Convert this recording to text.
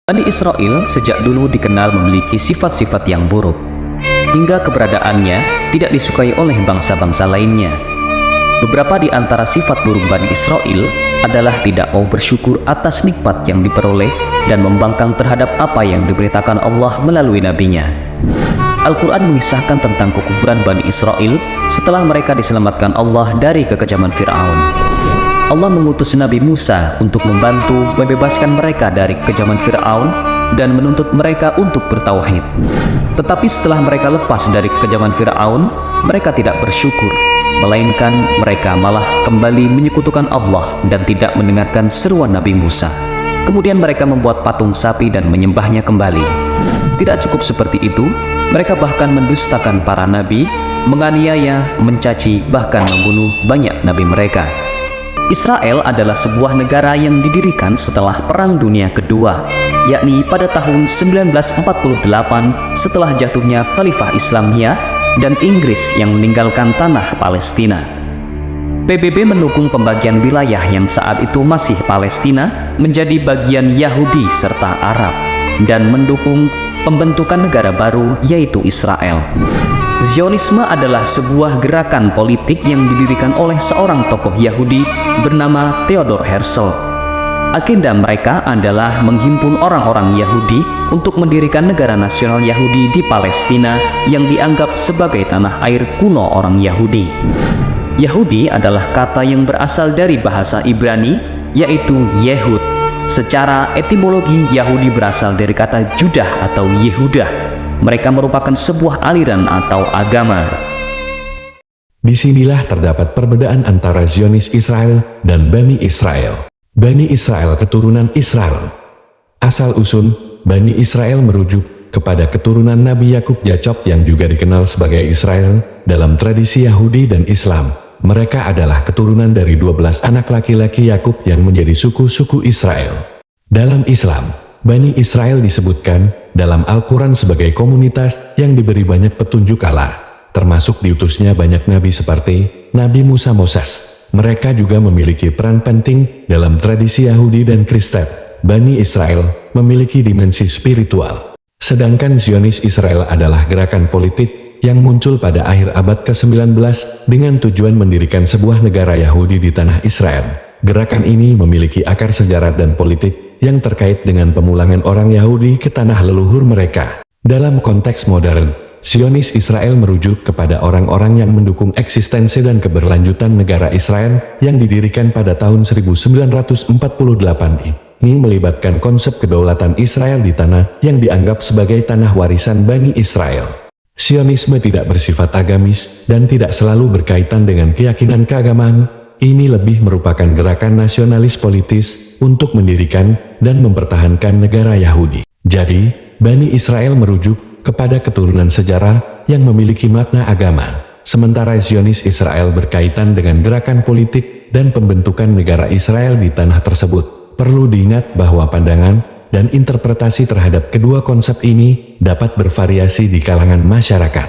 Bani Israel sejak dulu dikenal memiliki sifat-sifat yang buruk, hingga keberadaannya tidak disukai oleh bangsa-bangsa lainnya. Beberapa di antara sifat buruk Bani Israel adalah tidak mau bersyukur atas nikmat yang diperoleh dan membangkang terhadap apa yang diberitakan Allah melalui nabinya. Al-Quran mengisahkan tentang kekufuran Bani Israel setelah mereka diselamatkan Allah dari kekejaman Fir'aun. Allah mengutus Nabi Musa untuk membantu membebaskan mereka dari kekejaman Fir'aun dan menuntut mereka untuk bertauhid. Tetapi setelah mereka lepas dari kekejaman Fir'aun, mereka tidak bersyukur, melainkan mereka malah kembali menyekutukan Allah dan tidak mendengarkan seruan Nabi Musa. Kemudian mereka membuat patung sapi dan menyembahnya kembali. Tidak cukup seperti itu, mereka bahkan mendustakan para nabi, menganiaya, mencaci, bahkan membunuh banyak nabi mereka. Israel adalah sebuah negara yang didirikan setelah Perang Dunia Kedua, yakni pada tahun 1948 setelah jatuhnya Khalifah Islamiyah dan Inggris yang meninggalkan tanah Palestina. PBB mendukung pembagian wilayah yang saat itu masih Palestina menjadi bagian Yahudi serta Arab dan mendukung pembentukan negara baru yaitu Israel. Zionisme adalah sebuah gerakan politik yang didirikan oleh seorang tokoh Yahudi bernama Theodor Herzl. Agenda mereka adalah menghimpun orang-orang Yahudi untuk mendirikan negara nasional Yahudi di Palestina yang dianggap sebagai tanah air kuno orang Yahudi. Yahudi adalah kata yang berasal dari bahasa Ibrani, yaitu Yehud. Secara etimologi, Yahudi berasal dari kata Judah atau Yehuda. Mereka merupakan sebuah aliran atau agama. Disinilah terdapat perbedaan antara Zionis Israel dan Bani Israel. Bani Israel keturunan Israel. Asal-usul, Bani Israel merujuk kepada keturunan Nabi Yakub Jacob yang juga dikenal sebagai Israel dalam tradisi Yahudi dan Islam. Mereka adalah keturunan dari 12 anak laki-laki Yakub yang menjadi suku-suku Israel. Dalam Islam, Bani Israel disebutkan dalam Al-Quran sebagai komunitas yang diberi banyak petunjuk Allah, termasuk diutusnya banyak nabi seperti Nabi Musa Moses. Mereka juga memiliki peran penting dalam tradisi Yahudi dan Kristen. Bani Israel memiliki dimensi spiritual. Sedangkan Zionis Israel adalah gerakan politik yang muncul pada akhir abad ke-19 dengan tujuan mendirikan sebuah negara Yahudi di tanah Israel. Gerakan ini memiliki akar sejarah dan politik yang terkait dengan pemulangan orang Yahudi ke tanah leluhur mereka. Dalam konteks modern, Zionis Israel merujuk kepada orang-orang yang mendukung eksistensi dan keberlanjutan negara Israel yang didirikan pada tahun 1948 ini melibatkan konsep kedaulatan Israel di tanah yang dianggap sebagai tanah warisan Bani Israel. Zionisme tidak bersifat agamis dan tidak selalu berkaitan dengan keyakinan keagamaan. Ini lebih merupakan gerakan nasionalis politis untuk mendirikan dan mempertahankan negara Yahudi. Jadi, Bani Israel merujuk kepada keturunan sejarah yang memiliki makna agama, sementara Zionis Israel berkaitan dengan gerakan politik dan pembentukan negara Israel di tanah tersebut. Perlu diingat bahwa pandangan dan interpretasi terhadap kedua konsep ini dapat bervariasi di kalangan masyarakat.